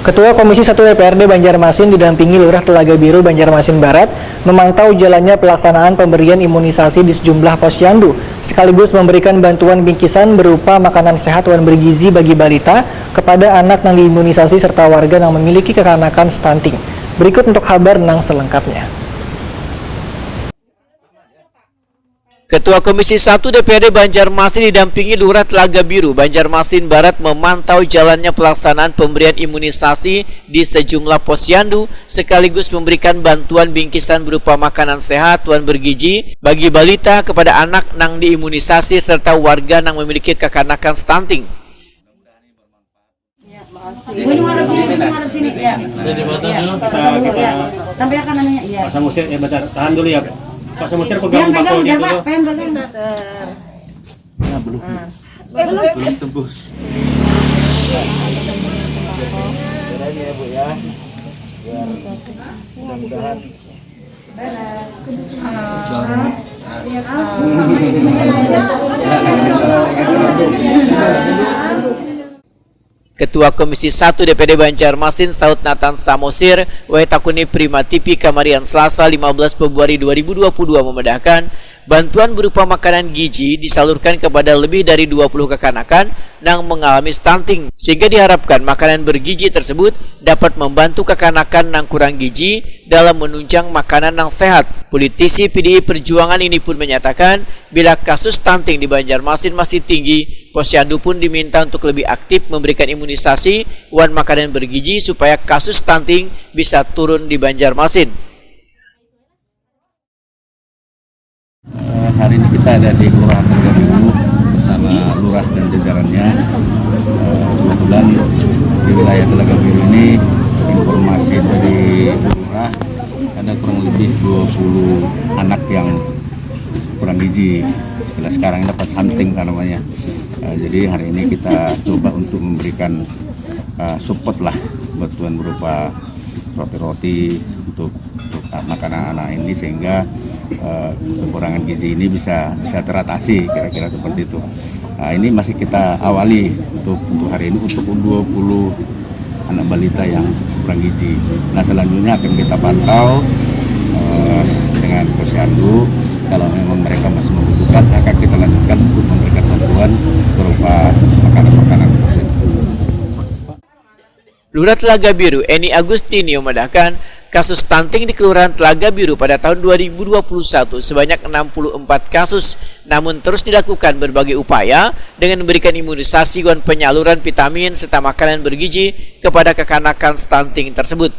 Ketua Komisi 1 DPRD Banjarmasin didampingi Lurah Telaga Biru Banjarmasin Barat memantau jalannya pelaksanaan pemberian imunisasi di sejumlah posyandu, sekaligus memberikan bantuan bingkisan berupa makanan sehat dan bergizi bagi balita kepada anak yang diimunisasi serta warga yang memiliki kekanakan stunting. Berikut untuk kabar nang selengkapnya. Ketua Komisi 1 DPRD Banjarmasin didampingi Lurah Telaga Biru Banjarmasin Barat memantau jalannya pelaksanaan pemberian imunisasi di sejumlah posyandu sekaligus memberikan bantuan bingkisan berupa makanan sehat dan bergizi bagi balita kepada anak nang diimunisasi serta warga nang memiliki kekanakan stunting. Pasang musir ya, bentar, tahan dulu ya. Pasang musir pegang bakul dia dulu. Ya, belum tembus. Ya Bu ya. Biar mudah-mudahan. Ketua Komisi 1 DPD Banjarmasin Saud Nathan Samosir Takuni Prima TV Kamarian Selasa 15 Februari 2022 memedahkan bantuan berupa makanan gizi disalurkan kepada lebih dari 20 kekanakan yang mengalami stunting, sehingga diharapkan makanan bergizi tersebut dapat membantu kekanakan yang kurang gizi dalam menunjang makanan yang sehat. Politisi PDI Perjuangan ini pun menyatakan bila kasus stunting di Banjarmasin masih tinggi, posyandu pun diminta untuk lebih aktif memberikan imunisasi dan makanan bergizi supaya kasus stunting bisa turun di Banjarmasin. Hari ini kita ada di Kelurahan Telaga Biru bersama lurah dan jajarannya. Kebetulan di wilayah Telaga Biru ini informasi dari lurah ada kurang lebih 20 anak yang kurang gizi. Setelah sekarang dapat stunting namanya. Jadi hari ini kita coba untuk memberikan support lah, bantuan berupa roti-roti untuk anak-anak ini sehingga kekurangan gizi ini bisa teratasi, kira-kira seperti itu. Nah, ini masih kita awali untuk hari ini untuk 20 anak balita yang kurang gizi. Nah, selanjutnya akan kita pantau dengan posyandu. Kalau memang mereka masih membutuhkan, akan kita lanjutkan untuk memberikan bantuan berupa makanan-makanan. Lurah Telaga Biru Eni Agustini memedahkan kasus stunting di Kelurahan Telaga Biru pada tahun 2021 sebanyak 64 kasus, namun terus dilakukan berbagai upaya dengan memberikan imunisasi dan penyaluran vitamin serta makanan bergizi kepada kekanakan stunting tersebut.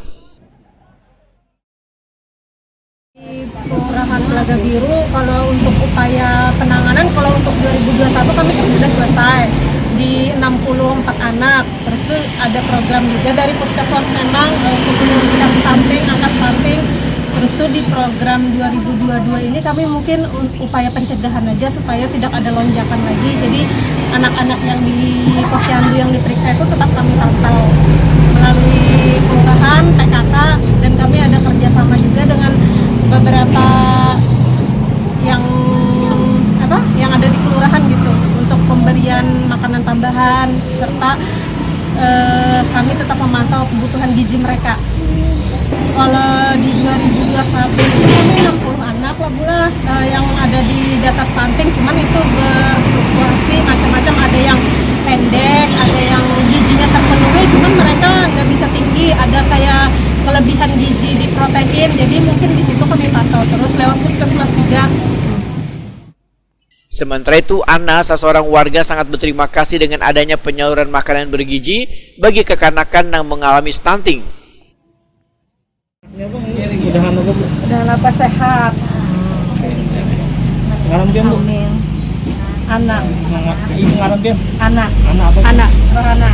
Di Kelurahan Telaga Biru, kalau untuk upaya penanganan, kalau untuk 2021 kami kan sudah selesai di 64 anak. Terus itu ada program juga dari Puskesmas memang untuk menurunkan stunting, angka stunting. Terus itu di program 2022 ini kami mungkin upaya pencegahan aja supaya tidak ada lonjakan lagi. Jadi anak-anak yang di posyandu yang diperiksa itu tetap kami pantau melalui kelurahan, PKK, dan kami ada kerjasama juga dengan beberapa yang ada di kelurahan gitu untuk pemberian makanan tambahan serta kami tetap memantau kebutuhan gizi mereka. Kalau di 2021 itu kami 60 anak lah yang ada di data stunting, cuman itu berfluktuasi macam-macam, ada yang pendek, ada yang gizinya terpenuhi, cuman mereka nggak bisa tinggi, ada kayak kelebihan gizi di protein, jadi mungkin di situ kami pantau terus lewat puskesmas juga. Sementara itu, Ana, seorang warga sangat berterima kasih dengan adanya penyaluran makanan bergizi bagi kekanakan yang mengalami stunting. Udah apa sehat. Ngaram dia Bu. Amin. Anak. Ibu ngaram dia. Anak. Anak apa? Anak. Rohana.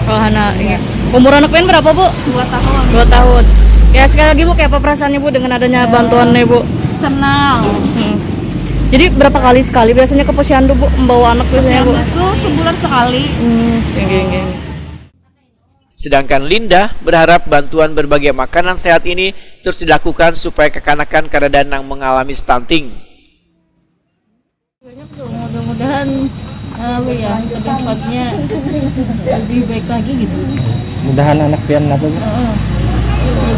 Rohana, iya. Umur anak Pen berapa, Bu? 2 tahun. 2 tahun. Ya, sekali lagi Bu, kayak apa perasaannya Bu dengan adanya bantuannya Bu? Senang. Jadi berapa kali sekali biasanya ke posyandu Bu membawa anak biasanya Bu? Itu sebulan sekali. Sedangkan Linda berharap bantuan berbagai makanan sehat ini terus dilakukan supaya kekanakan keadaan yang mengalami stunting. Mudah-mudahan ya kedepannya lebih baik lagi gitu. Mudahan anak pian apa Bu?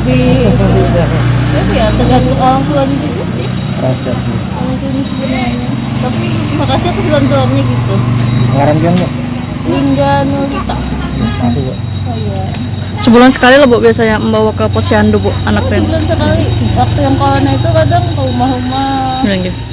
Lebih ya tergantung orang tuanya juga sih. Rasa Orang tuanya sebenarnya. Tapi makasih atas bantuannya gitu. ngaran pian Bu? Hingga Nolita. Aku Bu. Oh iya. Sebulan sekali lah Bu biasanya membawa ke posyandu Bu anak pian. Sebulan sekali. Waktu yang corona itu kadang ke rumah-rumah. Iya, gitu.